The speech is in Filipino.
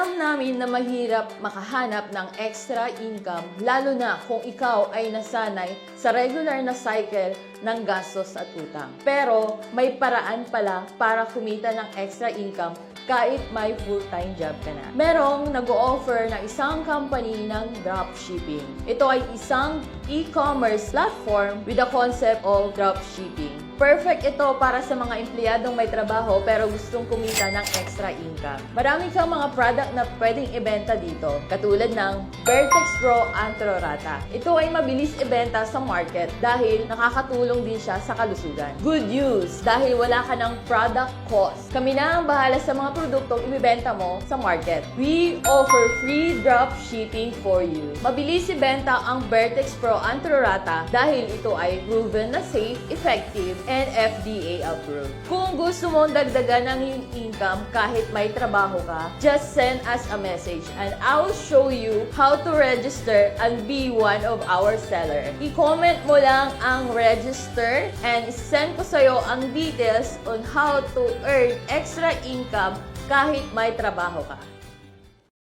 Alam namin na mahirap makahanap ng extra income lalo na kung ikaw ay nasanay sa regular na cycle ng gastos at utang. Pero may paraan pala para kumita ng extra income kahit may full-time job ka na. Merong nag-o-offer ng isang company ng dropshipping. Ito ay isang e-commerce platform with the concept of dropshipping. Perfect ito para sa mga empleyadong may trabaho pero gustong kumita ng extra income. Marami kang mga product na pwedeng ibenta dito, katulad ng Vertex Pro Antro Rata. Ito ay mabilis ibenta sa market dahil nakakatulong din siya sa kalusugan. Good news! Dahil wala ka ng product cost. Kami na ang bahala sa mga produktong ibibenta mo sa market. We offer free drop shipping for you. Mabilis ibenta ang Vertex Pro Antro Rata dahil ito ay proven na safe, effective, and FDA approved. Kung gusto mong dagdagan ng iyong income kahit may trabaho ka, just send us a message and I will show you how to register and be one of our seller. I-comment mo lang ang register and send ko sa'yo ang details on how to earn extra income kahit may trabaho ka.